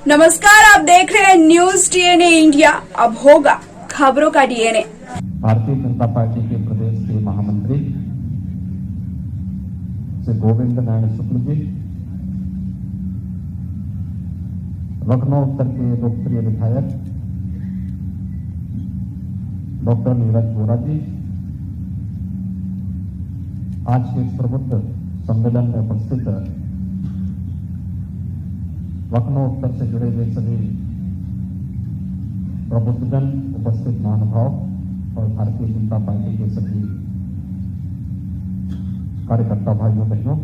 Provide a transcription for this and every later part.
नमस्कार, आप देख रहे हैं न्यूज डीएनए इंडिया। अब होगा खबरों का डीएनए। भारतीय जनता पार्टी के प्रदेश के महामंत्री श्री गोविंद नारायण शुक्ल जी, लखनऊ उत्तर के लोकप्रिय विधायक डॉक्टर नीरज वोरा जी आज के इस प्रबुद्ध सम्मेलन में उपस्थित लखनऊ उत्तर से जुड़े हुए सभी प्रबुद्धजन, उपस्थित महानुभाव और भारतीय जनता पार्टी के सभी कार्यकर्ता भाइयों बहनों,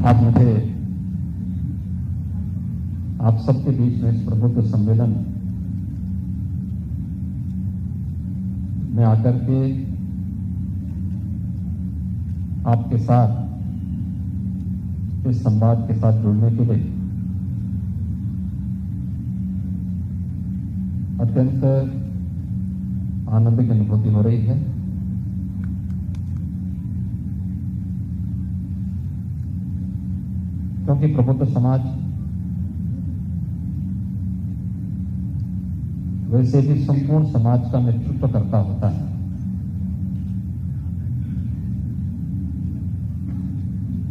आज मुझे आप सबके बीच में इस प्रबुद्ध सम्मेलन में आकर के आपके साथ इस संवाद के साथ जुड़ने के लिए अत्यंत आनंद की अनुभूति हो रही है। क्योंकि प्रबुद्ध समाज वैसे भी संपूर्ण समाज का नेतृत्व करता होता है।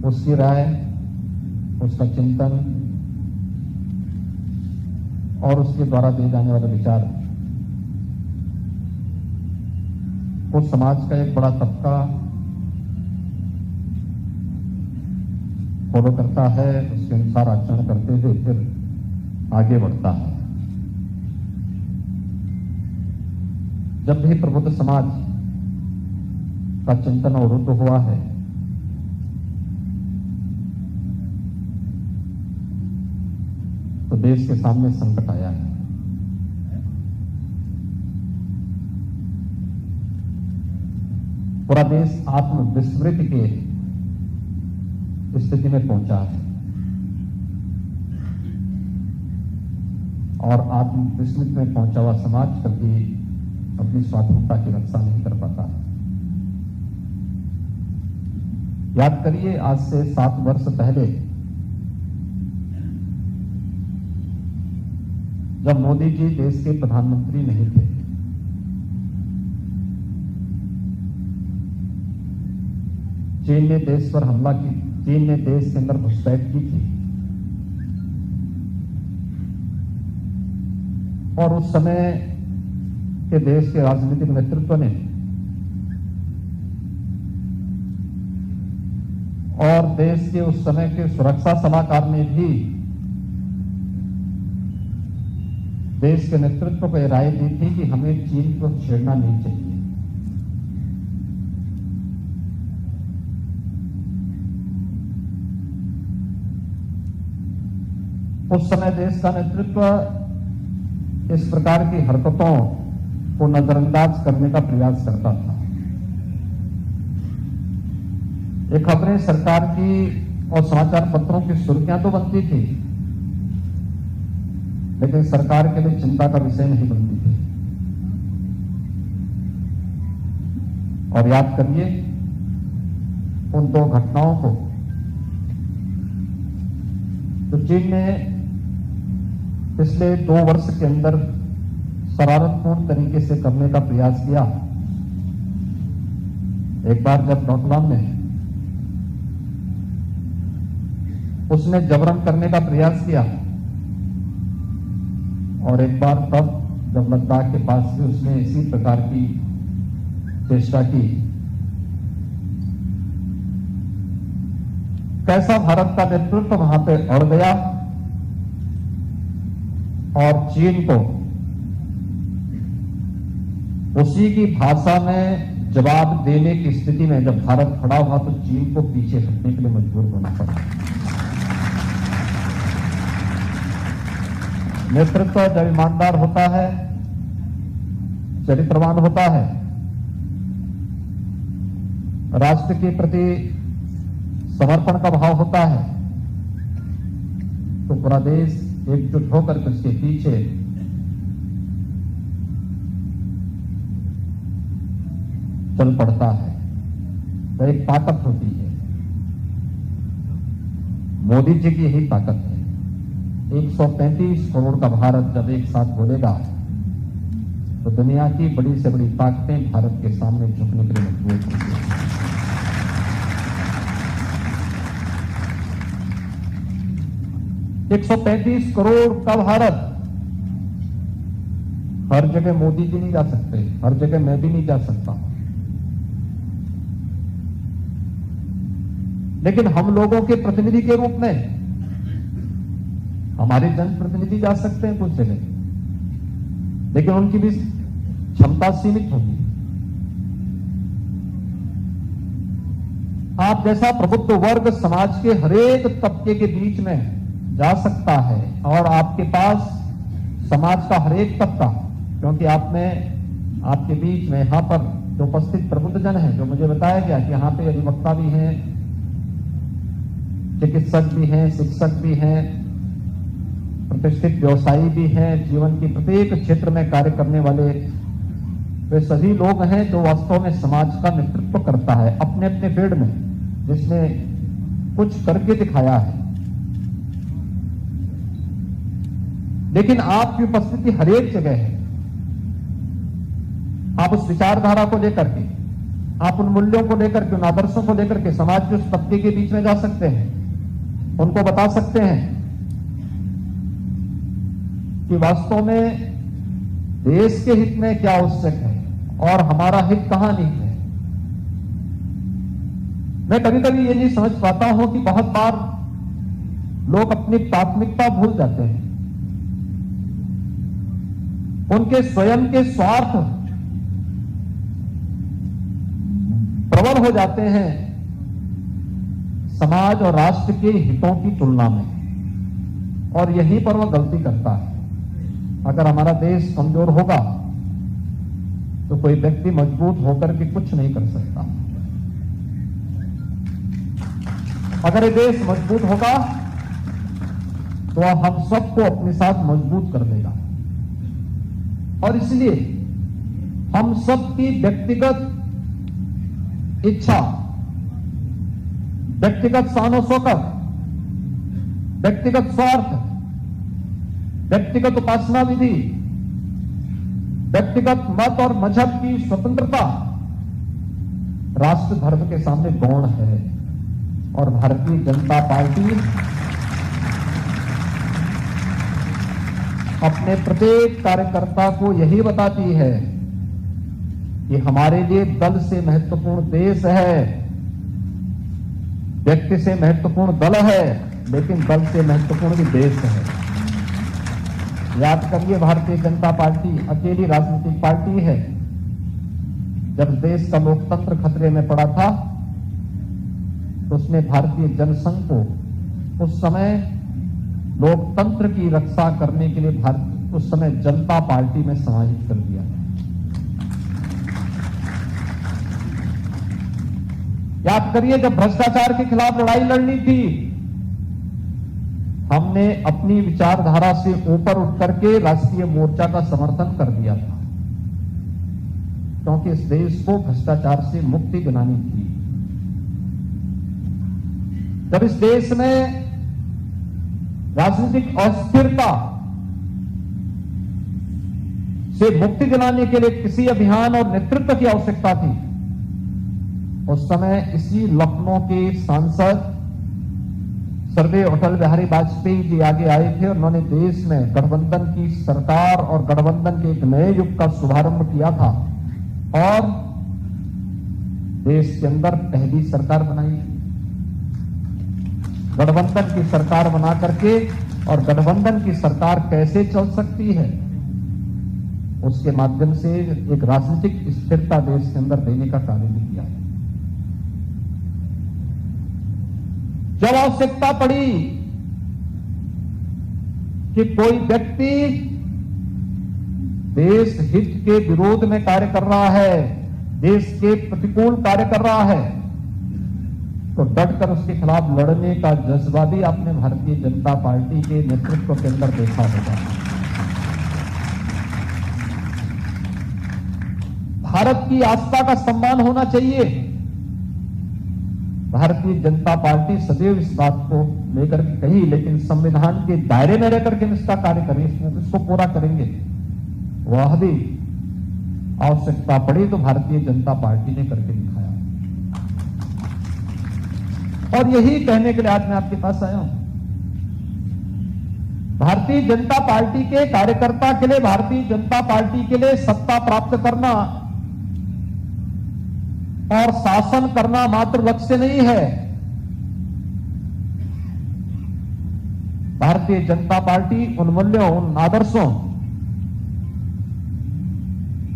उसकी राय, उसका चिंतन और उसके द्वारा दिए जाने वाले विचार को समाज का एक बड़ा तबका फॉलो करता है, उसके अनुसार आचरण करते हुए फिर आगे बढ़ता है। जब भी प्रबुद्ध समाज का चिंतन अवरुद्ध हुआ है, तो देश के सामने संकट आया है। पूरा देश आत्मविस्मृति के स्थिति में पहुंचा है और आत्मविस्मृति में पहुंचा हुआ समाज कभी अपनी स्वाधीनता की रक्षा नहीं कर पाता। याद करिए, आज से 7 वर्ष पहले जब मोदी जी देश के प्रधानमंत्री नहीं थे, चीन ने देश पर हमला की, चीन ने देश के अंदर घुसपैठ की थी और उस समय के देश के राजनीतिक नेतृत्व ने और देश के उस समय के सुरक्षा सलाहकार ने भी देश के नेतृत्व को यह राय दी थी कि हमें चीन को छेड़ना नहीं चाहिए। उस समय देश का नेतृत्व इस प्रकार की हरकतों को नजरअंदाज करने का प्रयास करता था। ये खबरें सरकार की और समाचार पत्रों की सुर्खियां तो बनती थी, लेकिन सरकार के लिए चिंता का विषय नहीं बनती थी। और याद करिए उन 2 घटनाओं को तो चीन ने पिछले 2 वर्ष के अंदर शरारतपूर्ण तरीके से करने का प्रयास किया। एक बार जब डोकलाम में उसने जबरन करने का प्रयास किया और एक बार तब जब लद्दाख के पास भी उसने इसी प्रकार की चेष्टा की। कैसा भारत का नेतृत्व वहां पे अड़ गया और चीन को उसी की भाषा में जवाब देने की स्थिति में जब भारत खड़ा हुआ तो चीन को पीछे हटने के लिए मजबूर होना पड़ा। नेतृत्व जब ईमानदार होता है, चरित्रवान होता है, राष्ट्र के प्रति समर्पण का भाव होता है, तो पूरा देश एकजुट होकर के उसके पीछे चल पड़ता है। वह एक ताकत होती है। मोदी जी की यही ताकत है। 135 करोड़ का भारत जब एक साथ बोलेगा तो दुनिया की बड़ी से बड़ी ताकतें भारत के सामने झुकने के लिए मजबूर होंगी। एक 135 करोड़ का भारत, हर जगह मोदी जी नहीं जा सकते, हर जगह मैं भी नहीं जा सकता, लेकिन हम लोगों के प्रतिनिधि के रूप में हमारे जनप्रतिनिधि जा सकते हैं कुछ जगह, लेकिन उनकी भी क्षमता सीमित होगी। आप जैसा प्रबुद्ध वर्ग समाज के हरेक तबके के बीच में जा सकता है और आपके पास समाज का हरेक तबका, क्योंकि आप में आपके बीच में यहां पर जो उपस्थित प्रबुद्ध जन है, जो मुझे बताया गया कि यहां पे अधिवक्ता भी हैं, चिकित्सक भी हैं, शिक्षक भी हैं, प्रतिष्ठित व्यवसायी भी हैं, जीवन की प्रत्येक क्षेत्र में कार्य करने वाले वे सभी लोग हैं जो वास्तव में समाज का नेतृत्व करता है अपने अपने फील्ड में, जिसने कुछ करके दिखाया है। लेकिन आपकी उपस्थिति हर एक जगह है। आप उस विचारधारा को लेकर के, आप उन मूल्यों को लेकर के, उन आदर्शों को लेकर के समाज के उस तबके के बीच में जा सकते हैं, उनको बता सकते हैं कि वास्तव में देश के हित में क्या आवश्यक है और हमारा हित कहां नहीं है। मैं कभी कभी ये नहीं समझ पाता हूं कि बहुत बार लोग अपनी प्राथमिकता भूल जाते हैं, उनके स्वयं के स्वार्थ प्रबल हो जाते हैं समाज और राष्ट्र के हितों की तुलना में, और यहीं पर वह गलती करता है। अगर हमारा देश कमजोर होगा तो कोई व्यक्ति मजबूत होकर के कुछ नहीं कर सकता। अगर ये देश मजबूत होगा तो वह हम सबको अपने साथ मजबूत कर देगा, और इसलिए हम सबकी व्यक्तिगत इच्छा, व्यक्तिगत शान शौकत, व्यक्तिगत स्वार्थ, व्यक्तिगत उपासना विधि, व्यक्तिगत मत और मजहब की स्वतंत्रता राष्ट्र धर्म के सामने गौण है। और भारतीय जनता पार्टी अपने प्रत्येक कार्यकर्ता को यही बताती है कि हमारे लिए दल से महत्वपूर्ण देश है, व्यक्ति से महत्वपूर्ण दल है, लेकिन दल से महत्वपूर्ण भी देश है। याद करिए, भारतीय जनता पार्टी अकेली राजनीतिक पार्टी है। जब देश का लोकतंत्र खतरे में पड़ा था तो उसने भारतीय जनसंघ को उस समय लोकतंत्र की रक्षा करने के लिए उस समय जनता पार्टी में समाहित कर दिया। याद करिए, जब भ्रष्टाचार के खिलाफ लड़ाई लड़नी थी, हमने अपनी विचारधारा से ऊपर उठ करके राष्ट्रीय मोर्चा का समर्थन कर दिया था, क्योंकि इस देश को भ्रष्टाचार से मुक्ति दिलानी थी। जब इस देश में राजनीतिक अस्थिरता से मुक्ति दिलाने के लिए किसी अभियान और नेतृत्व की आवश्यकता थी, उस समय इसी लखनऊ के सांसद स्वर्गीय अटल बिहारी वाजपेयी जी आगे आए थे और उन्होंने देश में गठबंधन की सरकार और गठबंधन के एक नए युग का शुभारंभ किया था और देश के अंदर पहली सरकार बनाई। गठबंधन की सरकार बना करके, और गठबंधन की सरकार कैसे चल सकती है, उसके माध्यम से एक राजनीतिक स्थिरता देश के अंदर देने का कार्य भी किया। जब आवश्यकता पड़ी कि कोई व्यक्ति देश हित के विरोध में कार्य कर रहा है, देश के प्रतिकूल कार्य कर रहा है, तो डटकर उसके खिलाफ लड़ने का जज्बा भी आपने भारतीय जनता पार्टी के नेतृत्व के अंदर देखा होगा। भारत की आस्था का सम्मान होना चाहिए, भारतीय जनता पार्टी सदैव इस बात को लेकर के कही, लेकिन संविधान के दायरे में रहकर के हम इसका कार्य करें, इसको पूरा करेंगे। वह भी आवश्यकता पड़ी तो भारतीय जनता पार्टी ने करके दिखाया, और यही कहने के लिए आज मैं आपके पास आया हूं। भारतीय जनता पार्टी के कार्यकर्ता के लिए, भारतीय जनता पार्टी के लिए सत्ता प्राप्त करना और शासन करना मात्र लक्ष्य नहीं है। भारतीय जनता पार्टी उन मूल्यों, उन आदर्शों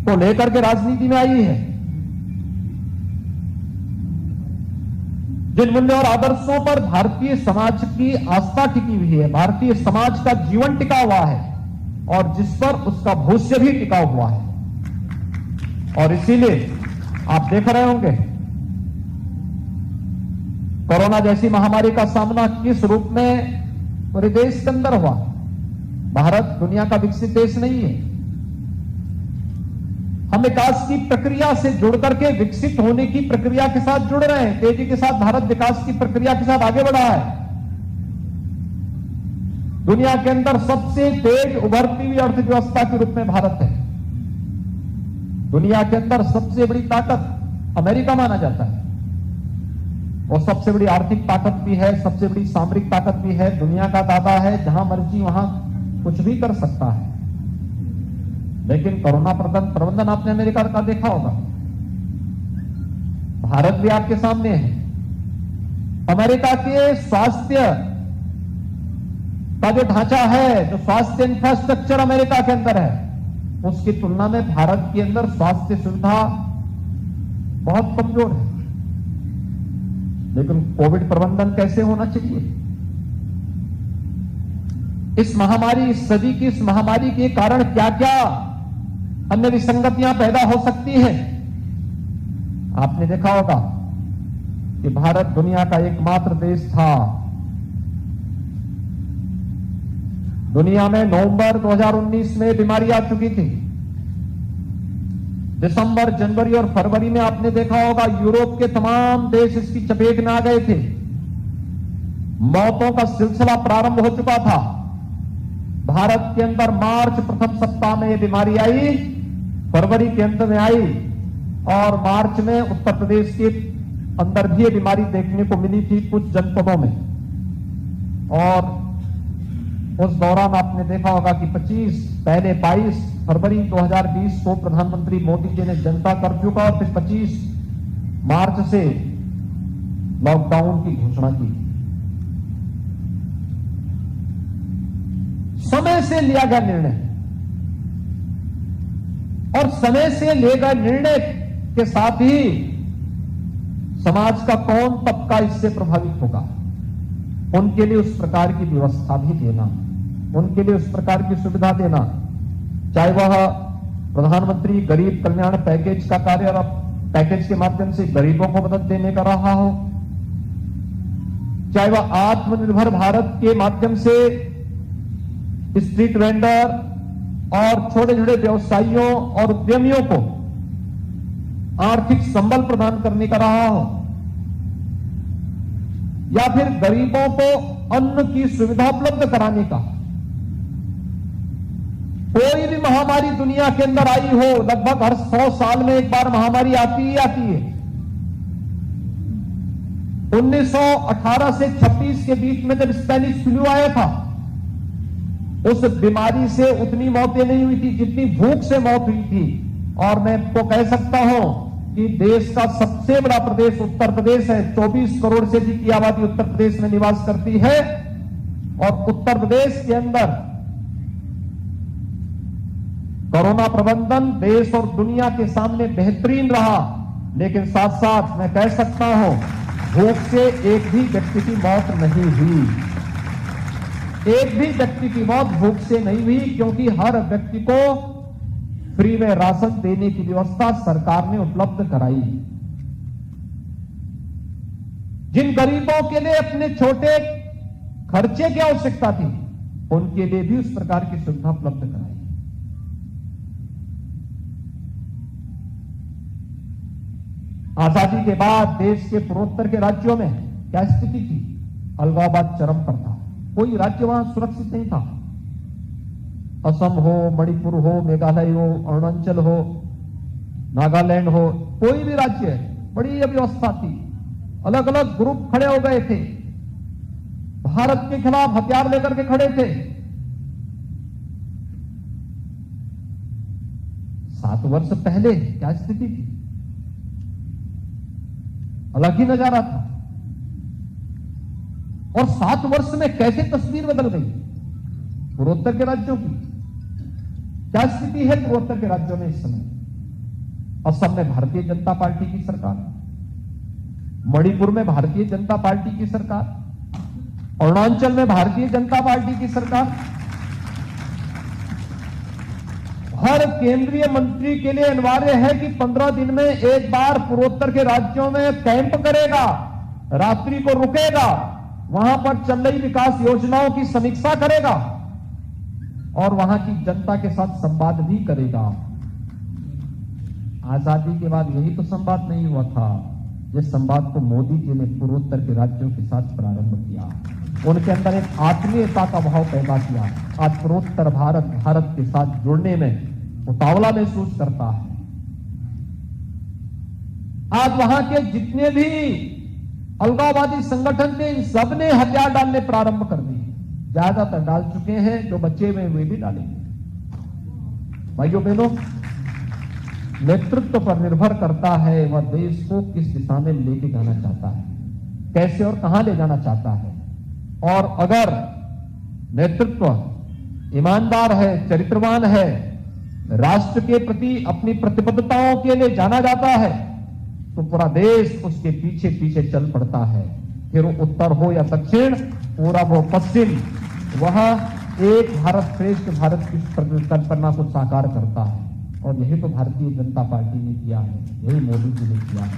को लेकर के राजनीति में आई है जिन मूल्यों और आदर्शों पर भारतीय समाज की आस्था टिकी हुई है, भारतीय समाज का जीवन टिका हुआ है और जिस पर उसका भविष्य भी टिका हुआ है। और इसीलिए आप देख रहे होंगे कोरोना जैसी महामारी का सामना किस रूप में पूरे देश के अंदर हुआ। भारत दुनिया का विकसित देश नहीं है। हम विकास की प्रक्रिया से जुड़ करके विकसित होने की प्रक्रिया के साथ जुड़ रहे हैं। तेजी के साथ भारत विकास की प्रक्रिया के साथ आगे बढ़ा है। दुनिया के अंदर सबसे तेज उभरती हुई अर्थव्यवस्था के रूप में भारत है। दुनिया के अंदर सबसे बड़ी ताकत अमेरिका माना जाता है। वो सबसे बड़ी आर्थिक ताकत भी है, सबसे बड़ी सामरिक ताकत भी है, दुनिया का दादा है, जहां मर्जी वहां कुछ भी कर सकता है। लेकिन कोरोना प्रबंधन आपने अमेरिका का देखा होगा। भारत भी आपके सामने है। अमेरिका के स्वास्थ्य का जो ढांचा है, जो स्वास्थ्य इंफ्रास्ट्रक्चर अमेरिका के अंदर है, उसकी तुलना में भारत के अंदर स्वास्थ्य सुविधा बहुत कमजोर है। लेकिन कोविड प्रबंधन कैसे होना चाहिए? इस महामारी, इस सदी की इस महामारी के कारण क्या क्या अन्य विसंगतियां पैदा हो सकती हैं? आपने देखा होगा कि भारत दुनिया का एकमात्र देश था, दुनिया में नवंबर 2019 में बीमारी आ चुकी थी। दिसंबर, जनवरी और फरवरी में आपने देखा होगा यूरोप के तमाम देश इसकी चपेट में आ गए थे। मौतों का सिलसिला प्रारंभ हो चुका था। भारत के अंदर मार्च प्रथम सप्ताह में यह बीमारी आई, फरवरी के अंत में आई और मार्च में उत्तर प्रदेश के अंदर भी ये बीमारी देखने को मिली थी कुछ जनपदों में। और उस दौरान आपने देखा होगा कि 22 फरवरी 2020 को प्रधानमंत्री मोदी जी ने जनता कर्फ्यू का और फिर 25 मार्च से लॉकडाउन की घोषणा की। समय से लिया गया निर्णय, और समय से लिए गए निर्णय के साथ ही समाज का कौन तबका इससे प्रभावित होगा, उनके लिए उस प्रकार की व्यवस्था भी देना, उनके लिए उस प्रकार की सुविधा देना, चाहे वह प्रधानमंत्री गरीब कल्याण पैकेज का कार्य और पैकेज के माध्यम से गरीबों को मदद देने का रहा हो, चाहे वह आत्मनिर्भर भारत के माध्यम से स्ट्रीट वेंडर और छोटे छोटे व्यवसायियों और उद्यमियों को आर्थिक संबल प्रदान करने का रहा हो, या फिर गरीबों को अन्न की सुविधा उपलब्ध कराने का। कोई भी महामारी दुनिया के अंदर आई हो, लगभग हर 100 साल में एक बार महामारी आती ही आती है। 1918 से 26 के बीच में जब स्पेनिश फ्लू आया था, उस बीमारी से उतनी मौतें नहीं हुई थी जितनी भूख से मौत हुई थी। और मैं तो कह सकता हूं कि देश का सबसे बड़ा प्रदेश उत्तर प्रदेश है। 24 करोड़ से अधिक की आबादी उत्तर प्रदेश में निवास करती है और उत्तर प्रदेश के अंदर कोरोना प्रबंधन देश और दुनिया के सामने बेहतरीन रहा। लेकिन साथ साथ मैं कह सकता हूं, भूख से एक भी व्यक्ति की मौत नहीं हुई। एक भी व्यक्ति की मौत भूख से नहीं हुई, क्योंकि हर व्यक्ति को फ्री में राशन देने की व्यवस्था सरकार ने उपलब्ध कराई। जिन गरीबों के लिए अपने छोटे खर्चे की आवश्यकता थी, उनके लिए भी उस प्रकार की सुविधा उपलब्ध कराई। आजादी के बाद देश के पूर्वोत्तर के राज्यों में क्या स्थिति थी? अलगाववाद चरम पर था। कोई राज्य वहां सुरक्षित नहीं था। असम हो, मणिपुर हो, मेघालय हो, अरुणाचल हो, नागालैंड हो, कोई भी राज्य, बड़ी अव्यवस्था थी। अलग अलग ग्रुप खड़े हो गए थे, भारत के खिलाफ हथियार लेकर के खड़े थे। 7 वर्ष पहले क्या स्थिति थी? अलग ही नजारा था। और 7 वर्ष में कैसे तस्वीर बदल गई पूर्वोत्तर के राज्यों की? क्या स्थिति है पूर्वोत्तर के राज्यों में इस समय? असम में भारतीय जनता पार्टी की सरकार, मणिपुर में भारतीय जनता पार्टी की सरकार, अरुणाचल में भारतीय जनता पार्टी की सरकार। हर केंद्रीय मंत्री के लिए अनिवार्य है कि 15 दिन में एक बार पूर्वोत्तर के राज्यों में कैंप करेगा, रात्रि को रुकेगा, वहां पर चल रही विकास योजनाओं की समीक्षा करेगा और वहां की जनता के साथ संवाद भी करेगा। आजादी के बाद यही तो संवाद नहीं हुआ था। जिस संवाद को मोदी जी ने पूर्वोत्तर के राज्यों के साथ प्रारंभ किया, उनके अंदर एक आत्मीयता का भाव पैदा किया। आज पूर्वोत्तर भारत के साथ जुड़ने में उतावला महसूस करता है। आज वहां के जितने भी अलगाववादी संगठन थे, इन सब ने हथियार डालने प्रारंभ कर दिए। ज्यादातर डाल चुके हैं, जो बचे हुए वे भी डालेंगे। भाइयों बहनों, नेतृत्व पर निर्भर करता है वह देश को किस दिशा में लेके जाना चाहता है, कैसे और कहां ले जाना चाहता है। और अगर नेतृत्व ईमानदार है, चरित्रवान है, राष्ट्र के प्रति अपनी प्रतिबद्धताओं के लिए जाना जाता है, तो पूरा देश उसके पीछे पीछे चल पड़ता है। फिर वो उत्तर हो या दक्षिण, पूरब हो पश्चिम, वह एक भारत श्रेष्ठ भारत की कल्पना को साकार करता है। और यही तो भारतीय जनता पार्टी ने किया है, यही मोदी जी ने किया है।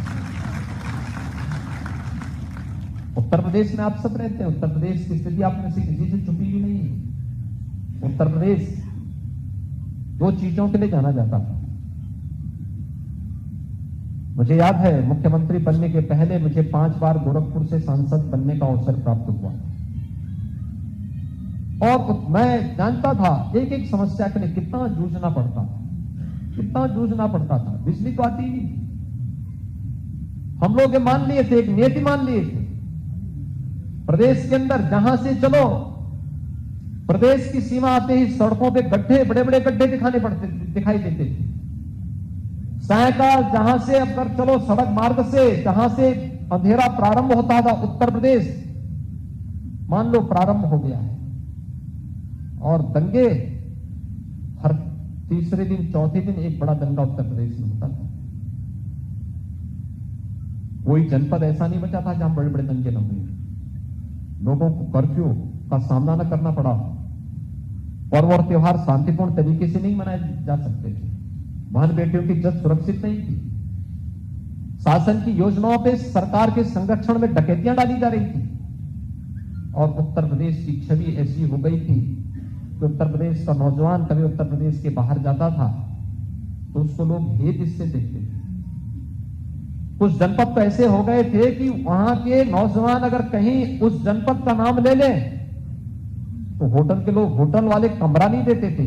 उत्तर प्रदेश में आप सब रहते हैं। उत्तर प्रदेश की स्थिति आप में से किसी से छुपी भी नहीं है। उत्तर प्रदेश 2 चीजों के लिए जाना जाता था। मुझे याद है, मुख्यमंत्री बनने के पहले मुझे 5 बार गोरखपुर से सांसद बनने का अवसर प्राप्त हुआ और मैं जानता था एक एक समस्या के लिए कितना जूझना पड़ता था, कितना जूझना पड़ता था। बिजली तो आती नहीं, हम लोग मान लिए थे, एक नीति मान लिए थे। प्रदेश के अंदर जहां से चलो, प्रदेश की सीमा आते ही सड़कों पे गड्ढे, बड़े बड़े गड्ढे दिखाई देते थे। सायकाल जहां से अब कर चलो, सड़क मार्ग से जहां से अंधेरा प्रारंभ होता था, उत्तर प्रदेश मान लो प्रारंभ हो गया है। और दंगे हर तीसरे दिन, चौथे दिन एक बड़ा दंगा उत्तर प्रदेश में होता था। कोई जनपद ऐसा नहीं बचा था जहां बड़े बड़े दंगे न हुए। लोगों को कर्फ्यू का सामना न करना पड़ा। पर्व और त्योहार शांतिपूर्ण तरीके से नहीं मनाए जा सकते थे। बहन बेटियों की इज्जत सुरक्षित नहीं थी। शासन की योजनाओं पे सरकार के संरक्षण में डकैतियां डाली जा रही थी। और उत्तर प्रदेश की छवि ऐसी हो गई थी कि उत्तर प्रदेश का नौजवान कभी उत्तर प्रदेश के बाहर जाता था तो उसको लोग हेत इससे देखते थे। कुछ जनपद तो ऐसे हो गए थे कि वहां के नौजवान अगर कहीं उस जनपद का नाम ले लें तो होटल के लोग, होटल वाले कमरा नहीं देते थे,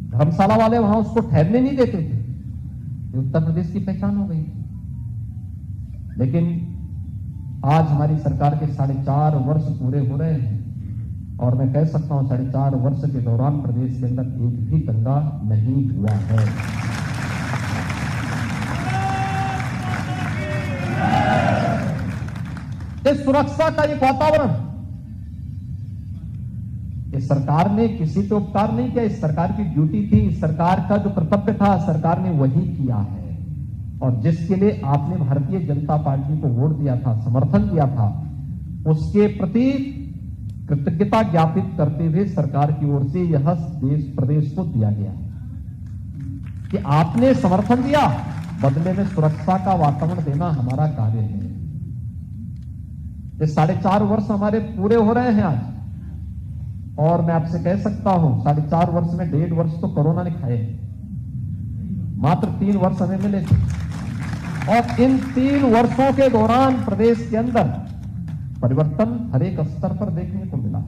धर्मशाला वाले वहां उसको ठहरने नहीं देते थे। ये उत्तर प्रदेश की पहचान हो गई। लेकिन आज हमारी सरकार के 4.5 वर्ष पूरे हो रहे हैं और मैं कह सकता हूं 4.5 वर्ष के दौरान प्रदेश के अंदर एक भी दंगा नहीं हुआ है। इस सुरक्षा का एक वातावरण, इस सरकार ने किसी पे उपकार नहीं किया। इस सरकार की ड्यूटी थी, इस सरकार का जो कर्तव्य था सरकार ने वही किया है। और जिसके लिए आपने भारतीय जनता पार्टी को वोट दिया था, समर्थन दिया था, उसके प्रति कृतज्ञता ज्ञापित करते हुए सरकार की ओर से यह देश प्रदेश को दिया गया है कि आपने समर्थन दिया, बदले में सुरक्षा का वातावरण देना हमारा कार्य है। ये 4.5 वर्ष हमारे पूरे हो रहे हैं आज। और मैं आपसे कह सकता हूं 4.5 वर्ष में 1.5 वर्ष तो कोरोना ने खाए, मात्र 3 वर्ष हमें मिले थे। और इन 3 वर्षों के दौरान प्रदेश के अंदर परिवर्तन हर एक स्तर पर देखने को मिला।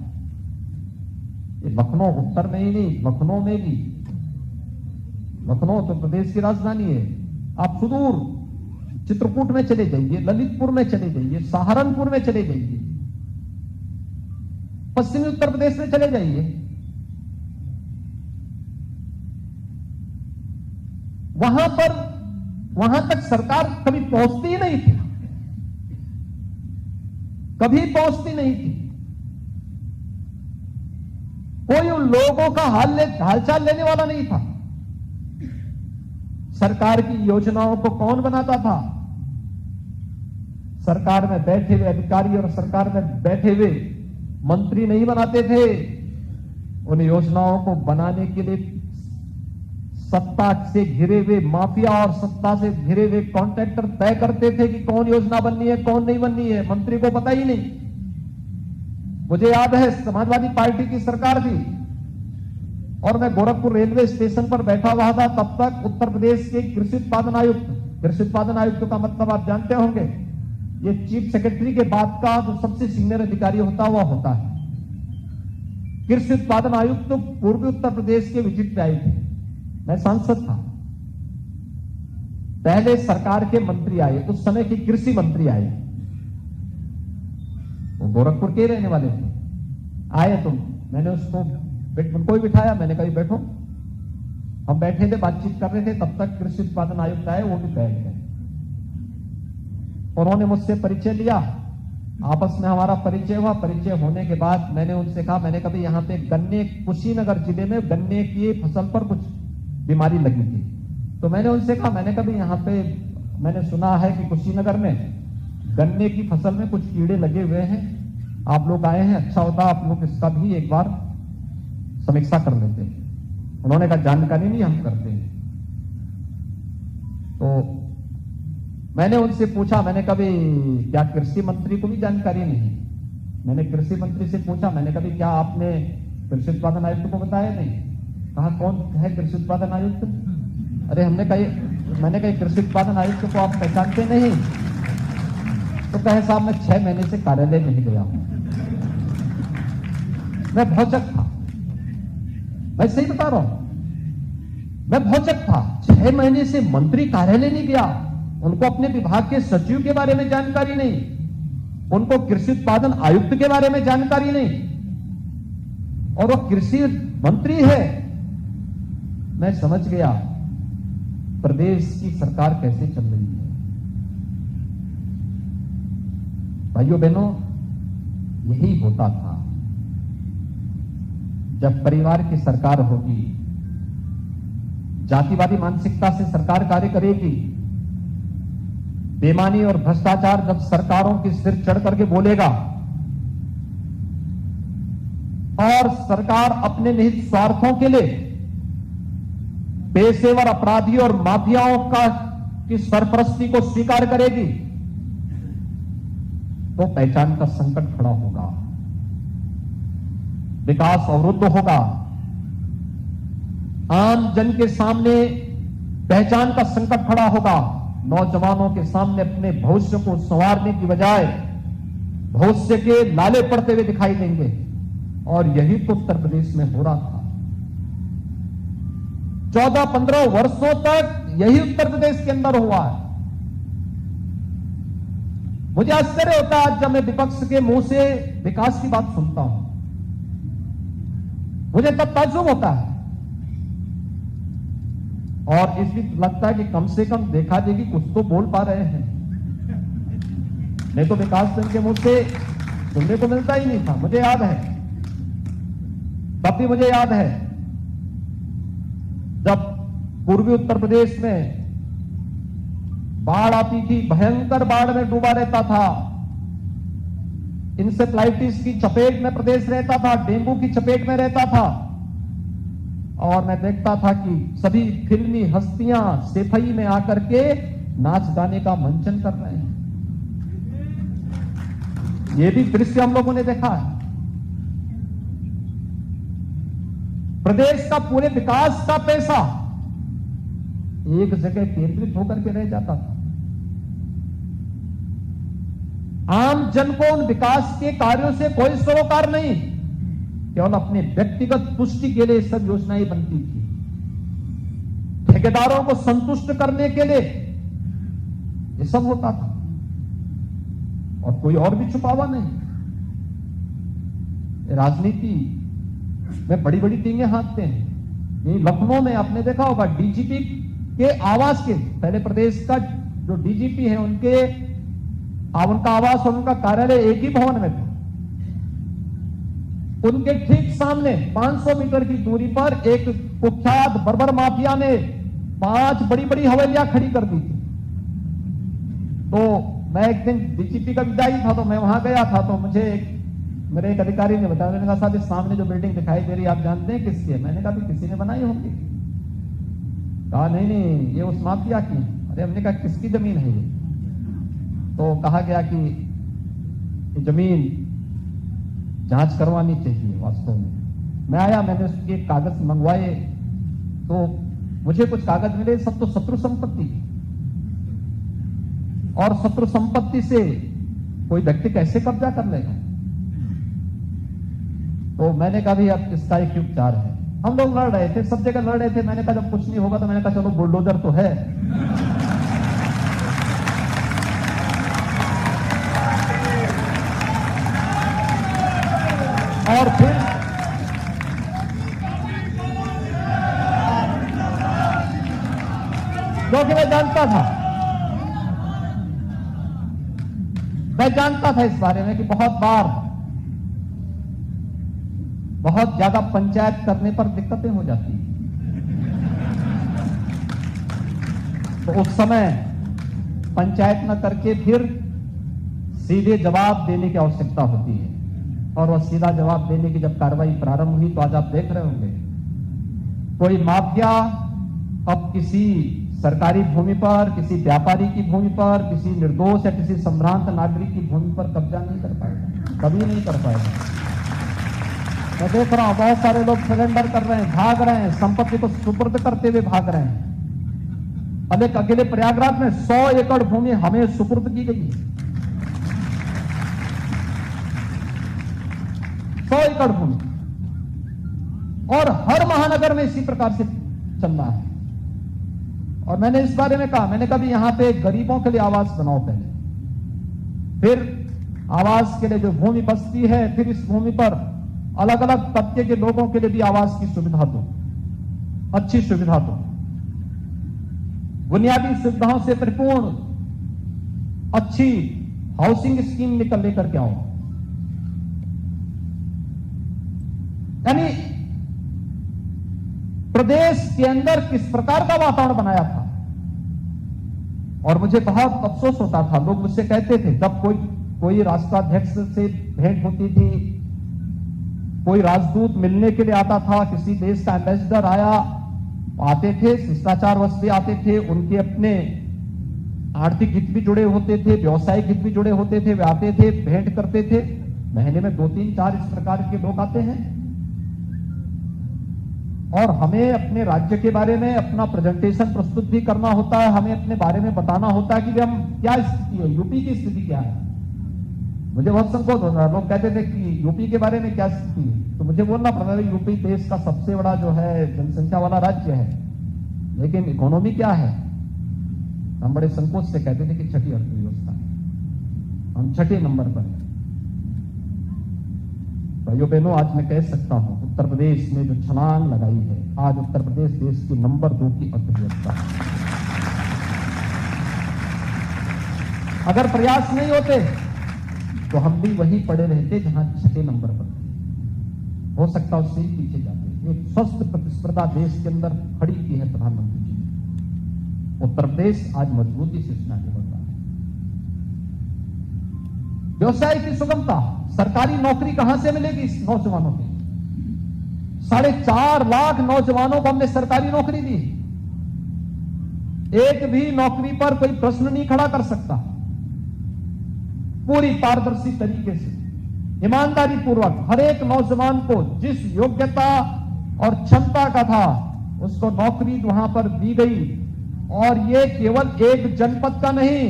ये लखनऊ उत्तर में ही नहीं, लखनऊ में भी, लखनऊ तो प्रदेश की राजधानी है। आप सुदूर चित्रकूट में चले जाइए, ललितपुर में चले जाइए, सहारनपुर में चले जाइए, पश्चिमी उत्तर प्रदेश में चले जाइए, वहां तक सरकार कभी पहुंचती ही नहीं थी, कभी पहुंचती नहीं थी। कोई उन लोगों का हालचाल लेने वाला नहीं था। सरकार की योजनाओं को कौन बनाता था? सरकार में बैठे हुए अधिकारी और सरकार में बैठे हुए मंत्री नहीं बनाते थे। उन योजनाओं को बनाने के लिए सत्ता से घिरे हुए माफिया और सत्ता से घिरे हुए कॉन्ट्रैक्टर तय करते थे कि कौन योजना बननी है, कौन नहीं बननी है। मंत्री को पता ही नहीं। मुझे याद है समाजवादी पार्टी की सरकार थी और मैं गोरखपुर रेलवे स्टेशन पर बैठा हुआ था। तब तक उत्तर प्रदेश के कृषि उत्पादन आयुक्त का मतलब आप जानते होंगे, ये चीफ सेक्रेटरी के बाद का जो सबसे सीनियर अधिकारी होता है। कृषि उत्पादन आयुक्त पूर्वी उत्तर प्रदेश के विजिट पे आए थे। मैं सांसद था। पहले सरकार के मंत्री आए, उस समय की कृषि मंत्री आए, वो गोरखपुर के रहने वाले थे। आए तो मैंने उनको ही बिठाया, मैंने कहा बैठो। हम बैठे थे, बातचीत कर रहे थे, तब तक कृषि उत्पादन आयुक्त आए, वो भी बैठ गए। उन्होंने मुझसे परिचय लिया, आपस में हमारा परिचय हुआ। परिचय होने के बाद मैंने उनसे कहा, मैंने कभी यहाँ पे कुशीनगर जिले में गन्ने की फसल पर कुछ बीमारी लगी थी, तो मैंने उनसे कहा, मैंने कभी यहाँ पे मैंने सुना है कि कुशीनगर में गन्ने की फसल में कुछ कीड़े लगे हुए हैं, आप लोग आए हैं, अच्छा होता आप लोग इसका भी एक बार समीक्षा कर लेते हैं। उन्होंने कहा जानकारी नहीं, हम करते हैं। तो मैंने उनसे पूछा, मैंने कभी क्या कृषि मंत्री को भी जानकारी नहीं? मैंने कृषि मंत्री से पूछा, मैंने कभी क्या आपने कृषि उत्पादन आयुक्त को बताया? नहीं। कहा कौन है कृषि उत्पादन आयुक्त? अरे मैंने कहा कृषि उत्पादन आयुक्त को आप पहचानते नहीं? तो कहे साहब मैं 6 महीने से कार्यालय नहीं गया हूं। मैं भौचक था, मैं सही बता रहा हूं, मैं भौचक था। 6 महीने से मंत्री कार्यालय नहीं गया, उनको अपने विभाग के सचिव के बारे में जानकारी नहीं, उनको कृषि उत्पादन आयुक्त के बारे में जानकारी नहीं, और वो कृषि मंत्री है। मैं समझ गया प्रदेश की सरकार कैसे चल रही है। भाइयों बहनों, यही होता था। जब परिवार की सरकार होगी, जातिवादी मानसिकता से सरकार कार्य करेगी, बेईमानी और भ्रष्टाचार जब सरकारों के सिर चढ़ करके बोलेगा और सरकार अपने निहित स्वार्थों के लिए पेशेवर अपराधी और माफियाओं की सरपरस्ती को स्वीकार करेगी, तो पहचान का संकट खड़ा होगा, विकास अवरुद्ध होगा। आम जन के सामने पहचान का संकट खड़ा होगा। नौजवानों के सामने अपने भविष्य को संवारने की बजाय भविष्य के लाले पड़ते हुए दिखाई देंगे, और यही तो उत्तर प्रदेश में हो रहा था। 14-15 वर्षों तक यही उत्तर प्रदेश के अंदर हुआ है। मुझे आश्चर्य होता है जब मैं विपक्ष के मुंह से विकास की बात सुनता हूं, मुझे तब ताज्जुब होता है, और इसलिए लगता है कि कम से कम देखा जाए कि कुछ तो बोल पा रहे हैं। नहीं तो विकास सिंह के मुंह से सुनने को मिलता ही नहीं था। मुझे याद है, तब भी मुझे याद है जब पूर्वी उत्तर प्रदेश में बाढ़ आती थी, भयंकर बाढ़ में डूबा रहता था, इंसेफ्लाइटिस की चपेट में प्रदेश रहता था, डेंगू की चपेट में रहता था, और मैं देखता था कि सभी फिल्मी हस्तियां सेफई में आकर के नाच गाने का मंचन कर रहे हैं। ये भी दृश्य हम लोगों ने देखा है। प्रदेश का पूरे विकास का पैसा एक जगह केंद्रित होकर के रह जाता था। आम जन को उन विकास के कार्यों से कोई सरोकार नहीं, केवल अपने व्यक्तिगत पुष्टि के लिए सब योजनाएं बनती थी, ठेकेदारों को संतुष्ट करने के लिए ये सब होता था और कोई और भी छुपावा नहीं। राजनीति में बड़ी बड़ी टीमें हाथते हैं। यही लखनऊ में आपने देखा होगा डीजीपी के आवास के, पहले प्रदेश का जो डीजीपी है उनका आवास और उनका कार्यालय एक ही भवन में था। उनके ठीक सामने 500 मीटर की दूरी पर एक कुख्यात बर्बर माफिया ने 5 बड़ी बड़ी हवेलियां खड़ी कर दी थी। तो मैं एक दिन डीजीपी का विदाई था तो मैं वहां गया था, तो मुझे मेरे एक अधिकारी ने बताया, मैंने कहा साहब इस सामने जो बिल्डिंग दिखाई दे रही है आप जानते हैं किसकी है? मैंने कहा भी किसी ने बनाई होगी। कहा नहीं ये उस माफिया की। अरे हमने कहा किसकी जमीन है ये? तो कहा गया कि ये जमीन जांच करवानी चाहिए। वास्तव में मैं आया, मैंने उसके कागज मंगवाए तो मुझे कुछ कागज मिले, सब तो शत्रु संपत्ति, और शत्रु संपत्ति से कोई व्यक्ति कैसे कब्जा कर लेगा? तो मैंने कहा भी अब इसका एक उपचार है। हम लोग लड़ रहे थे, सब जगह लड़ रहे थे। मैंने कहा जब कुछ नहीं होगा तो मैंने कहा चलो बुलडोजर तो है, और फिर क्योंकि मैं जानता था इस बारे में कि बहुत ज्यादा पंचायत करने पर दिक्कतें हो जाती हैं। तो उस समय पंचायत न करके फिर सीधे जवाब देने की आवश्यकता होती है, और वह सीधा जवाब देने की जब कार्रवाई प्रारंभ हुई तो आज आप देख रहे होंगे कोई माफिया अब किसी सरकारी भूमि पर, किसी व्यापारी की भूमि पर, किसी निर्दोष या किसी संभ्रांत नागरिक की भूमि पर कब्जा नहीं कर पाएगा, कभी नहीं कर पाएगा। मैं देख रहा हूं बहुत सारे लोग सरेंडर कर रहे हैं, भाग रहे हैं, संपत्ति को सुपुर्द करते हुए भाग रहे हैं। अब एक अकेले प्रयागराज में 100 एकड़ भूमि हमें सुपुर्द की गई है। 100 एकड़ भूमि, और हर महानगर में इसी प्रकार से चल रहा है। और मैंने इस बारे में कहा, मैंने कहा भी यहां पे गरीबों के लिए आवास बनाओ पहले, फिर आवास के लिए जो भूमि बचती है फिर इस भूमि पर अलग अलग तबके के लोगों के लिए भी आवास की सुविधा दो, अच्छी सुविधा दो, बुनियादी सुविधाओं से परिपूर्ण अच्छी हाउसिंग स्कीम निकल लेकर के आओ। यानी प्रदेश के अंदर किस प्रकार का वातावरण बनाया था। और मुझे बहुत अफसोस होता था, लोग मुझसे कहते थे जब कोई राष्ट्राध्यक्ष से भेंट होती थी, कोई राजदूत मिलने के लिए आता था, किसी देश का एम्बेसडर आते थे, शिष्टाचारवश भी आते थे, उनके अपने आर्थिक हित भी जुड़े होते थे, व्यवसायिक हित भी जुड़े होते थे, वे आते थे, भेंट करते थे। महीने में 2, 3, 4 इस प्रकार के लोग आते हैं, और हमें अपने राज्य के बारे में अपना प्रेजेंटेशन प्रस्तुत भी करना होता है, हमें अपने बारे में बताना होता है कि हम क्या स्थिति है, यूपी की स्थिति क्या है। मुझे बहुत संकोच होता है, लोग कहते थे कि यूपी के बारे में क्या स्थिति है, तो मुझे बोलना पड़ता है यूपी देश का सबसे बड़ा जो है जनसंख्या वाला राज्य है, लेकिन इकोनॉमी क्या है। हम बड़े संकोच से कहते थे कि छठी अर्थव्यवस्था, हम 6ठे नंबर पर हैं। भाइयों बहनों, आज मैं कह सकता हूं उत्तर प्रदेश ने जो छलांग लगाई है, आज उत्तर प्रदेश देश की नंबर 2 की अर्थव्यवस्था है। अगर प्रयास नहीं होते तो हम भी वहीं पड़े रहते जहां 6ठे नंबर पर थे, हो सकता उससे ही पीछे जाते। एक स्वस्थ प्रतिस्पर्धा देश के अंदर खड़ी की है प्रधानमंत्री जी ने। उत्तर प्रदेश आज मजबूती से इसमें आगे बढ़ रहा है। व्यवसाय की सुगमता, सरकारी नौकरी कहां से मिलेगी इस नौजवानों की? 4.5 लाख नौजवानों को हमने सरकारी नौकरी दी। एक भी नौकरी पर कोई प्रश्न नहीं खड़ा कर सकता। पूरी पारदर्शी तरीके से, ईमानदारी पूर्वक हर एक नौजवान को जिस योग्यता और क्षमता का था उसको नौकरी वहां पर दी गई। और ये केवल एक जनपद का नहीं,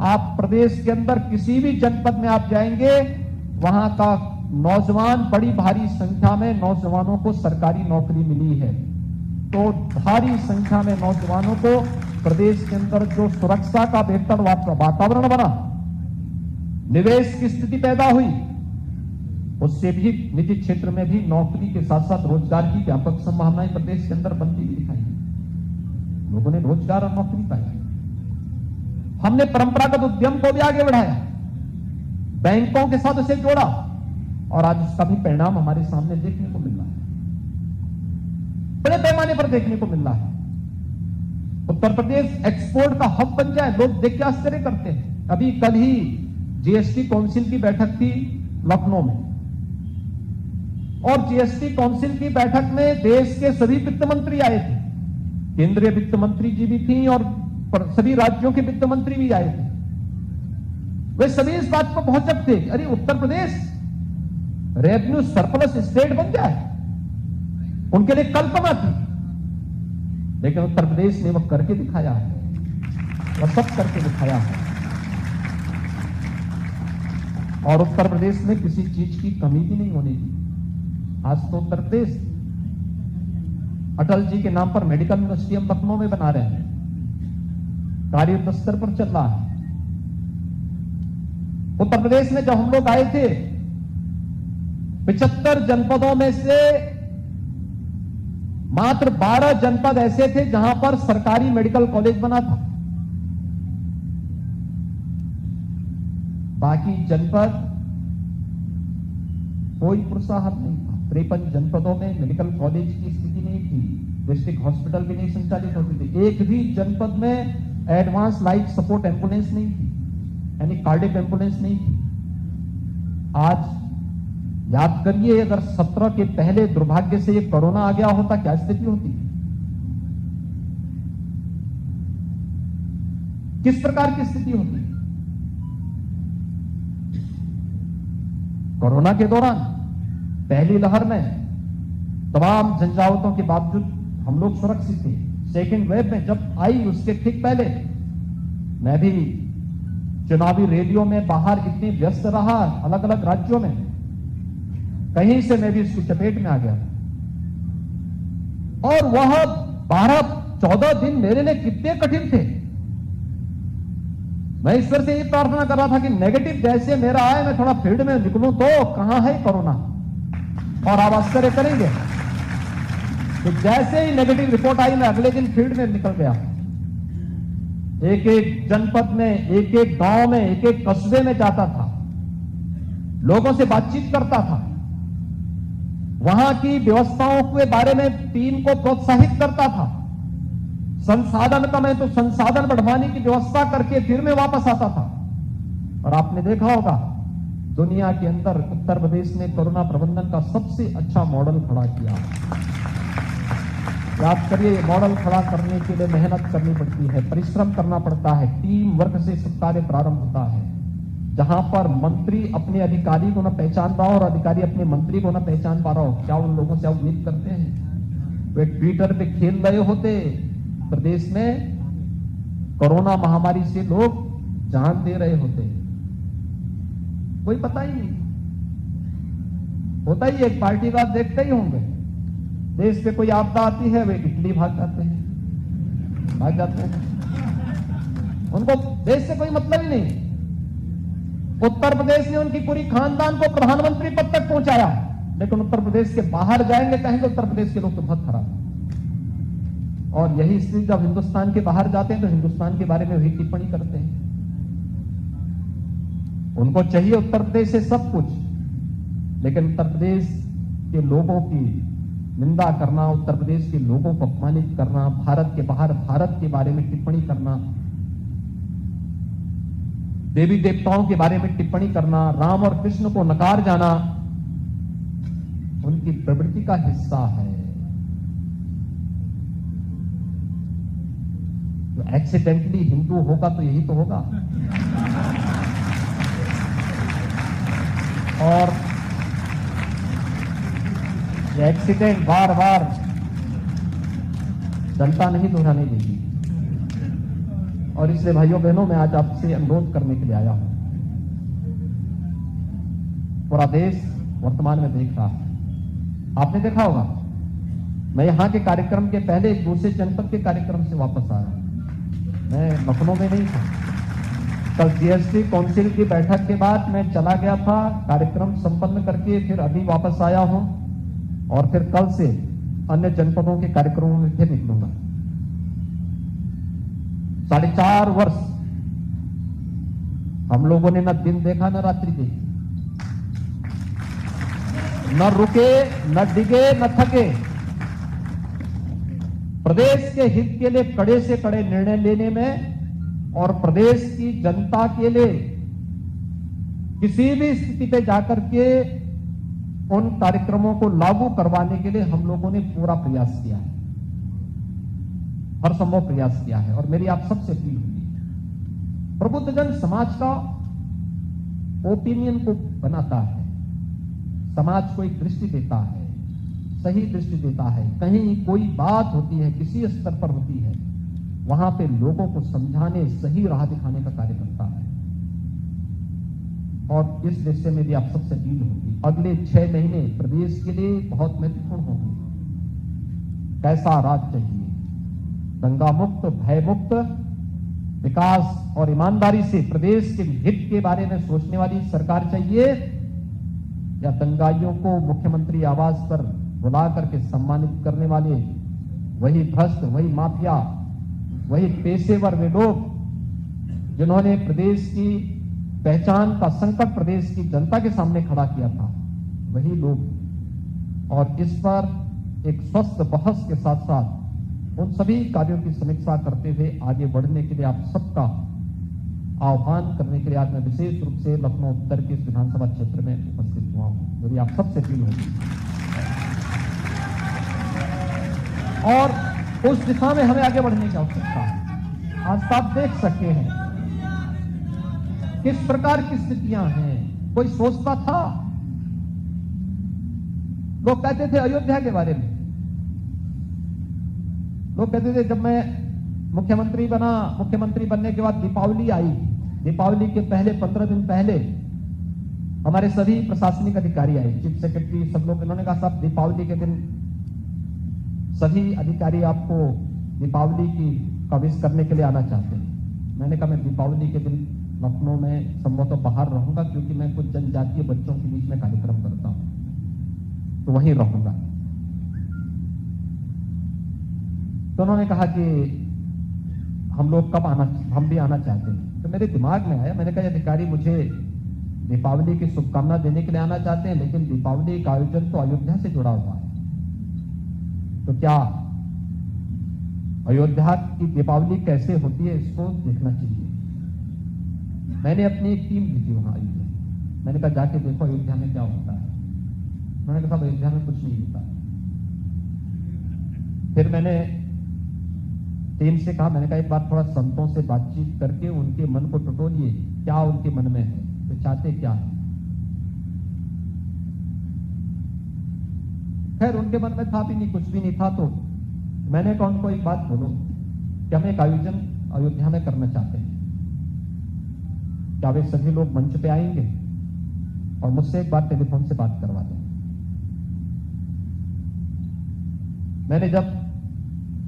आप प्रदेश के अंदर किसी भी जनपद में आप जाएंगे, वहां का नौजवान, बड़ी भारी संख्या में नौजवानों को सरकारी नौकरी मिली है। तो भारी संख्या में नौजवानों को प्रदेश के अंदर जो सुरक्षा का बेहतर वातावरण बना, निवेश की स्थिति पैदा हुई, उससे भी निजी क्षेत्र में भी नौकरी के साथ साथ रोजगार की व्यापक संभावनाएं प्रदेश के अंदर बनती हुई दिखाई। लोगों ने रोजगार और नौकरी पाई। हमने परंपरागत उद्यम को भी आगे बढ़ाया, बैंकों के साथ उसे जोड़ा, और आज उसका भी परिणाम हमारे सामने देखने को मिल रहा है, बड़े पैमाने पर देखने को मिल रहा है। उत्तर प्रदेश एक्सपोर्ट का हब बन जाए, लोग देख के आश्चर्य करते हैं। अभी कल ही जीएसटी काउंसिल की बैठक थी लखनऊ में, और जीएसटी काउंसिल की बैठक में देश के सभी वित्त मंत्री आए थे, केंद्रीय वित्त मंत्री जी भी थी और सभी राज्यों के वित्त मंत्री भी आए थे। वे सभी इस बात पर पहुंचक थे, अरे Uttar Pradesh revenue surplus state बन जाए, उनके लिए कल्पना थी, लेकिन उत्तर प्रदेश ने वह करके दिखाया है, वह सब करके दिखाया है। और उत्तर प्रदेश में किसी चीज की कमी भी नहीं होने दी। आज तो उत्तर प्रदेश अटल जी के नाम पर मेडिकल यूनिवर्सिटी हम लखनऊ में बना रहे हैं, कार्य युद्ध स्तर पर चल रहा है। उत्तर प्रदेश में जब हम लोग आए थे, 75 जनपदों में से मात्र 12 जनपद ऐसे थे जहां पर सरकारी मेडिकल कॉलेज बना था। बाकी जनपद कोई प्रोत्साहन नहीं था। 53 जनपदों में मेडिकल कॉलेज की स्थिति नहीं थी, डिस्ट्रिक्ट हॉस्पिटल भी नहीं संचालित होते थे, एक भी जनपद में एडवांस लाइफ सपोर्ट एम्बुलेंस नहीं थी, यानी कार्डियक एम्बुलेंस नहीं थी। आज याद करिए, अगर 17 के पहले दुर्भाग्य से ये कोरोना आ गया होता, क्या स्थिति होती, किस प्रकार की स्थिति होती। कोरोना के दौरान पहली लहर में तमाम झंझावतों के बावजूद हम लोग सुरक्षित थे। सेकेंड वेव में जब आई, उसके ठीक पहले मैं भी चुनावी रैलियों में बाहर इतनी व्यस्त रहा, अलग अलग राज्यों में, कहीं से मैं भी इसकी चपेट में आ गया। और वह 12-14 दिन मेरे लिए कितने कठिन थे। मैं ईश्वर से ये प्रार्थना कर रहा था कि नेगेटिव जैसे मेरा आए, मैं थोड़ा फील्ड में निकलूं तो कहां है कोरोना। और आप आश्चर्य करेंगे कि जैसे ही नेगेटिव रिपोर्ट आई, मैं अगले दिन फील्ड में निकल गया। एक एक जनपद में, एक एक गांव में, एक एक कस्बे में जाता था, लोगों से बातचीत करता था, वहां की व्यवस्थाओं के बारे में टीम को प्रोत्साहित करता था। संसाधन कम है तो संसाधन बढ़वाने की व्यवस्था करके फिर मैं वापस आता था। और आपने देखा होगा, दुनिया के अंदर उत्तर प्रदेश ने कोरोना प्रबंधन का सबसे अच्छा मॉडल खड़ा किया। याद करिए, मॉडल खड़ा करने के लिए मेहनत करनी पड़ती है, परिश्रम करना पड़ता है, टीम वर्क से सब कार्य प्रारंभ होता है। जहां पर मंत्री अपने अधिकारी को न पहचान रहा हो और अधिकारी अपने मंत्री को न पहचान पा रहा हो, क्या उन लोगों से आप उम्मीद करते हैं वे ट्विटर पे खेल रहे होते? प्रदेश में कोरोना महामारी से लोग जान दे रहे होते, कोई पता ही नहीं होता। ही एक पार्टी का देखते ही होंगे, देश पे कोई आपदा आती है, वे इटली भाग जाते हैं। उनको देश से कोई मतलब ही नहीं। उत्तर प्रदेश ने उनकी पूरी खानदान को प्रधानमंत्री पद तक पहुंचाया, लेकिन उत्तर प्रदेश के बाहर जाएंगे, कहेंगे उत्तर प्रदेश के लोग तो बहुत खराब। और यही स्थिति जब हिंदुस्तान के बाहर जाते हैं तो हिंदुस्तान के बारे में वही टिप्पणी करते हैं। उनको चाहिए उत्तर प्रदेश से सब कुछ, लेकिन उत्तर प्रदेश के लोगों की निंदा करना, उत्तर प्रदेश के लोगों को अपमानित करना, भारत के बाहर भारत के बारे में टिप्पणी करना, देवी देवताओं के बारे में टिप्पणी करना, राम और कृष्ण को नकार जाना, उनकी प्रवृत्ति का हिस्सा है। तो एक्सीडेंटली हिंदू होगा तो यही तो होगा। और ये एक्सीडेंट बार बार जनता नहीं दोहराने देगी। और इसलिए भाइयों बहनों, मैं आज आपसे अनुरोध करने के लिए आया हूं। पूरा देश वर्तमान में देख रहा है, आपने देखा होगा। मैं यहां के कार्यक्रम के पहले एक दूसरे जनपद के कार्यक्रम से वापस आ रहा हूं। मैं लखनऊ में नहीं था। कल जीएसटी काउंसिल की बैठक के बाद मैं चला गया था, कार्यक्रम संपन्न करके फिर अभी वापस आया हूं और फिर कल से अन्य जनपदों के कार्यक्रमों में फिर निकलूंगा। 4.5 वर्ष हम लोगों ने न दिन देखा न रात्रि देखी, न रुके न डिगे न थके। प्रदेश के हित के लिए कड़े से कड़े निर्णय लेने में और प्रदेश की जनता के लिए किसी भी स्थिति पे जाकर के उन कार्यक्रमों को लागू करवाने के लिए हम लोगों ने पूरा प्रयास किया है, हर संभव प्रयास किया है। और मेरी आप सबसे अपील होगी, प्रबुद्धजन समाज का ओपिनियन को बनाता है, समाज को एक दृष्टि देता है, सही दृष्टि देता है। कहीं कोई बात होती है, किसी स्तर पर होती है, वहां पे लोगों को समझाने, सही राह दिखाने का कार्य करता है। और इस विषय में भी आप सबसे अपील होगी, अगले 6 महीने प्रदेश के लिए बहुत महत्वपूर्ण होंगे। कैसा राज चाहिए? दंगा मुक्त, भय मुक्त, विकास और ईमानदारी से प्रदेश के हित के बारे में सोचने वाली सरकार चाहिए, या दंगाइयों को मुख्यमंत्री आवास पर बुला करके सम्मानित करने वाले वही भ्रष्ट, वही माफिया, वही पेशेवर वे लोग जिन्होंने प्रदेश की पहचान का संकट प्रदेश की जनता के सामने खड़ा किया था, वही लोग। और इस पर एक स्वस्थ बहस के साथ साथ उन सभी कार्यों की समीक्षा करते हुए आगे बढ़ने के लिए आप सबका आह्वान करने के लिए आज मैं विशेष रूप से लखनऊ उत्तर के इस विधानसभा क्षेत्र में उपस्थित हुआ हूं। मेरी आप सबसे अपील होगी और उस दिशा में हमें आगे बढ़ने की आवश्यकता है। आज आप देख सकते हैं किस प्रकार की स्थितियां हैं। कोई सोचता था, लोग कहते थे अयोध्या के बारे में, लोग कहते थे जब मैं मुख्यमंत्री बना, मुख्यमंत्री बनने के बाद दीपावली आई, दीपावली के पहले 15 दिन पहले हमारे सभी प्रशासनिक अधिकारी आए, चीफ सेक्रेटरी, सब लोग। इन्होंने कहा साहब दीपावली के दिन सभी अधिकारी आपको दीपावली की का विश करने के लिए आना चाहते हैं। मैंने कहा मैं दीपावली के दिन लखनऊ में संभवतः बाहर रहूंगा, क्योंकि मैं कुछ जनजातीय बच्चों के बीच में कार्यक्रम करता हूं, तो वहीं रहूंगा। तो उन्होंने कहा कि हम लोग कब आना, हम भी आना चाहते हैं। तो मेरे दिमाग में आया, मैंने कहा अधिकारी मुझे दीपावली की शुभकामना देने के लिए आना चाहते हैं, लेकिन दीपावली का आयोजन तो अयोध्या से जुड़ा हुआ है, तो क्या अयोध्या की दीपावली कैसे होती है इसको देखना चाहिए। मैंने अपनी एक टीम भेजी वहां अयोध्या। मैंने कहा जाके देखो अयोध्या में क्या होता है। उन्होंने कहा अयोध्या में कुछ नहीं होता। फिर मैंने टीम से कहा, मैंने कहा एक बार थोड़ा संतों से बातचीत करके उनके मन को टटोलिए, क्या उनके मन में है, वे चाहते क्या है। खैर उनके मन में था भी नहीं, कुछ भी नहीं था। तो मैंने कहा उनको एक बात बोलो कि हम एक आयोजन अयोध्या में करना चाहते हैं, क्या वे सभी लोग मंच पे आएंगे और मुझसे एक बार टेलीफोन से बात करवा दें। मैंने जब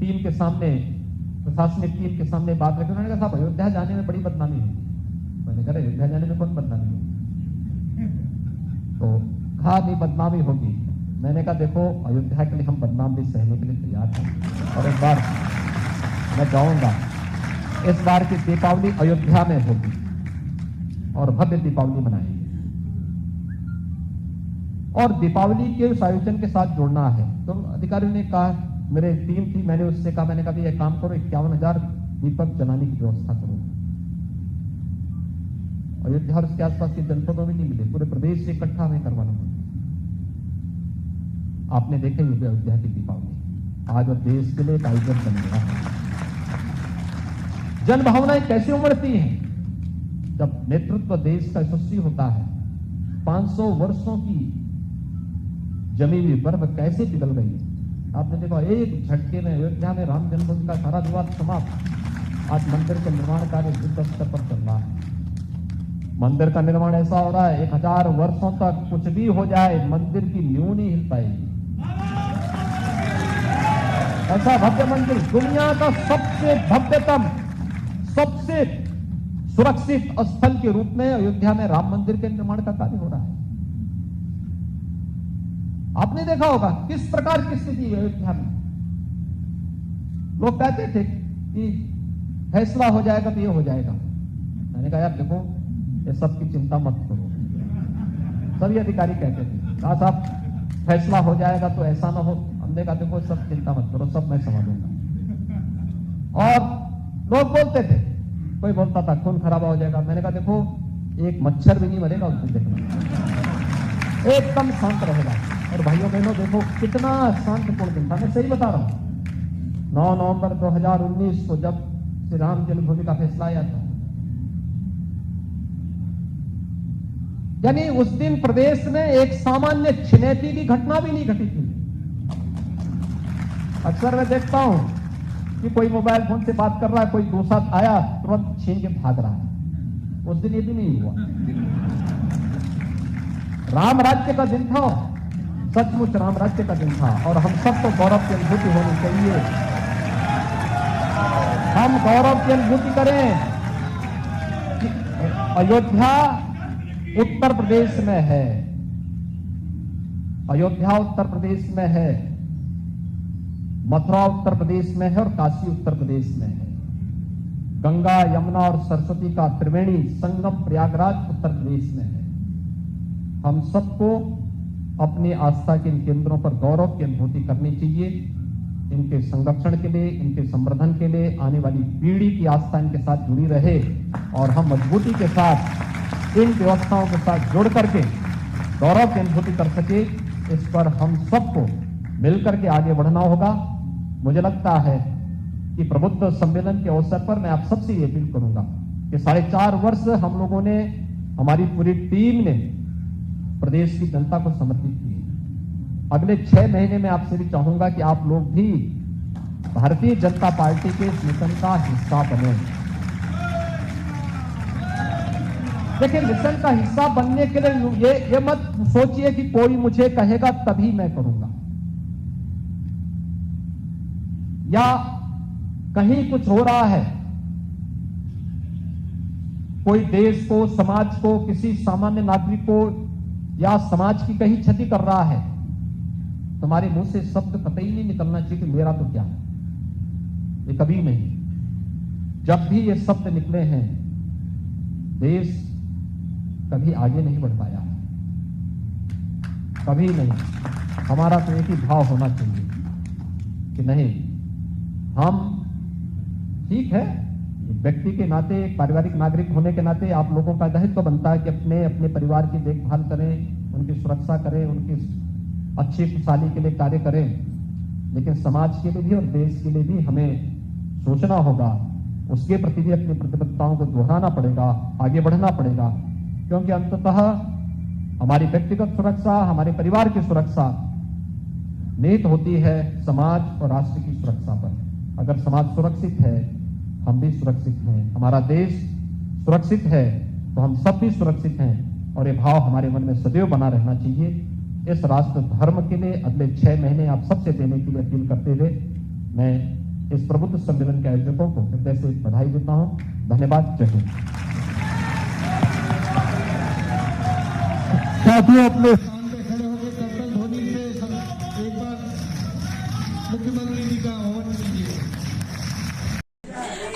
टीम के सामने, प्रशासनिक टीम के सामने बात रखी, उन्होंने कहा साहब अयोध्या जाने में बड़ी बदनामी होगी। मैंने कहा अयोध्या जाने में कौन बदनामी होगी? तो कहा नहीं बदनामी होगी। मैंने कहा देखो अयोध्या के लिए हम बदनाम भी सहने के लिए तैयार हैं, और एक बार मैं जाऊंगा। इस बार की दीपावली अयोध्या में होगी और भव्य दीपावली मनाएंगे, और दीपावली के उस आयोजन के साथ जुड़ना है। तो अधिकारियों ने कहा, मेरे टीम थी, मैंने उससे कहा, मैंने कहा ये काम करो, 51,000 दीपक जलाने की व्यवस्था करो। अयोध्या और उसके आसपास के जनपदों में नहीं मिले, पूरे प्रदेश से इकट्ठा हमें करवाना पड़ा। आपने देखे ही अयोध्या की दीपावली आज और देश के लिए एक आयोजन बन गया है। जन भावनाएं कैसे उमड़ती हैं जब नेतृत्व देश का यशस्वी होता है। 500 वर्षों की जमी हुई बर्फ कैसे पिघल गई। आपने देखा एक झटके में अयोध्या में राम जन्मभूमि का सारा विवाद समाप्त, आज मंदिर का निर्माण कार्य युद्ध स्तर पर चल रहा है। मंदिर का निर्माण ऐसा हो रहा है 1000 वर्षों तक कुछ भी हो जाए मंदिर की नींव नहीं हिल पाएगी। ऐसा भव्य मंदिर, दुनिया का सबसे भव्यतम, सबसे सुरक्षित स्थल के रूप में अयोध्या में राम मंदिर के निर्माण का कार्य हो रहा है। आपने देखा होगा किस प्रकार की स्थिति है अयोध्या में। लोग कहते थे कि फैसला हो जाएगा तो ये हो जाएगा। मैंने कहा यार देखो, ये सब की चिंता मत करो। सभी अधिकारी कहते थे कहा साहब फैसला हो जाएगा तो ऐसा ना हो। हमने कहा देखो सब चिंता मत करो, सब मैं संभालूंगा। और लोग बोलते थे, कोई बोलता था खून खराबा हो जाएगा। मैंने कहा देखो एक मच्छर भी नहीं मरेगा उस दिन, देखना एकदम शांत रहेगा। और भाइयों बहनों देखो कितना शांतिपूर्ण दिन था। मैं सही बता रहा हूं। 9 नवंबर 2019 को जब श्री राम जन्मभूमि का फैसला आया था, यानी उस दिन प्रदेश में एक सामान्य छिनैती की घटना भी नहीं घटी थी। अक्सर मैं देखता हूं कि कोई मोबाइल फोन से बात कर रहा है, कोई दूसरा आया तुरंत छीन के भाग रहा है। उस दिन ये भी नहीं हुआ। राम राज्य का दिन था, सचमुच राम राज्य का दिन था। और हम सबको गौरव की अनुभूति होनी चाहिए। हम गौरव की अनुभूति करें कि अयोध्या उत्तर प्रदेश में है। अयोध्या उत्तर प्रदेश में है, मथुरा उत्तर प्रदेश में है और काशी उत्तर प्रदेश में है। गंगा, यमुना और सरस्वती का त्रिवेणी संगम प्रयागराज उत्तर प्रदेश में है। हम सबको अपनी आस्था के इन केंद्रों पर गौरव की अनुभूति करनी चाहिए। इनके संरक्षण के लिए, इनके संवर्धन के लिए आने वाली पीढ़ी की आस्था इनके साथ जुड़ी रहे और हम मजबूती के साथ इन व्यवस्थाओं के साथ जुड़ करके गौरव की अनुभूति कर सके। इस पर हम सबको मिलकर के आगे बढ़ना होगा। मुझे लगता है कि प्रबुद्ध सम्मेलन के अवसर पर मैं आप सबसे ये अपील करूंगा कि 4.5 वर्ष हम लोगों ने, हमारी पूरी टीम ने प्रदेश की जनता को समर्पित की। अगले 6 महीने में आपसे भी चाहूंगा कि आप लोग भी भारतीय जनता पार्टी के इस मिशन का हिस्सा बने। देखिए, मिशन का हिस्सा बनने के लिए ये मत सोचिए कि कोई मुझे कहेगा तभी मैं करूंगा, या कहीं कुछ हो रहा है, कोई देश को, समाज को, किसी सामान्य नागरिक को या समाज की कहीं क्षति कर रहा है, तुम्हारे मुंह से शब्द कतई नहीं निकलना चाहिए कि मेरा तो क्या है। ये कभी नहीं। जब भी ये शब्द निकले हैं, देश कभी आगे नहीं बढ़ पाया, कभी नहीं। हमारा तो एक ही भाव होना चाहिए कि नहीं, हम ठीक है, व्यक्ति के नाते, पारिवारिक नागरिक होने के नाते आप लोगों का दायित्व बनता है कि अपने अपने परिवार की देखभाल करें, उनकी सुरक्षा करें, उनकी अच्छी खुशहाली के लिए कार्य करें। लेकिन समाज के लिए भी और देश के लिए भी हमें सोचना होगा, उसके प्रति भी अपनी प्रतिबद्धताओं को दोहराना पड़ेगा, आगे बढ़ना पड़ेगा। क्योंकि अंततः हमारी व्यक्तिगत सुरक्षा, हमारे परिवार की सुरक्षा निहित होती है समाज और राष्ट्र की सुरक्षा पर। अगर समाज सुरक्षित है, हम भी सुरक्षित हैं, हमारा देश सुरक्षित है तो हम सब भी सुरक्षित हैं। और ये भाव हमारे मन में सदैव बना रहना चाहिए। इस राष्ट्र धर्म के लिए अगले 6 महीने आप सबसे देने के लिए अपील करते हुए मैं इस प्रबुद्ध सम्मेलन के आयोजकों को हृदय से बधाई देता हूं। धन्यवाद। जय हिंद। साथियों, अपने स्थान पे खड़े होकर कर्तन ध्वनि से एक बार मुख्यमंत्री जी का आह्वान कीजिए।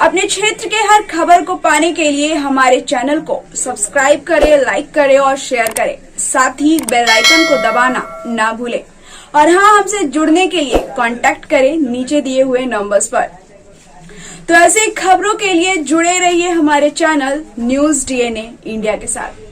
अपने क्षेत्र के हर खबर को पाने के लिए हमारे चैनल को सब्सक्राइब करें, लाइक करें और शेयर करें। साथ ही बेल आइकन को दबाना ना भूलें। और हाँ, हमसे जुड़ने के लिए कांटेक्ट करें नीचे दिए हुए नंबर्स पर। तो ऐसे खबरों के लिए जुड़े रहिए हमारे चैनल न्यूज DNA इंडिया के साथ।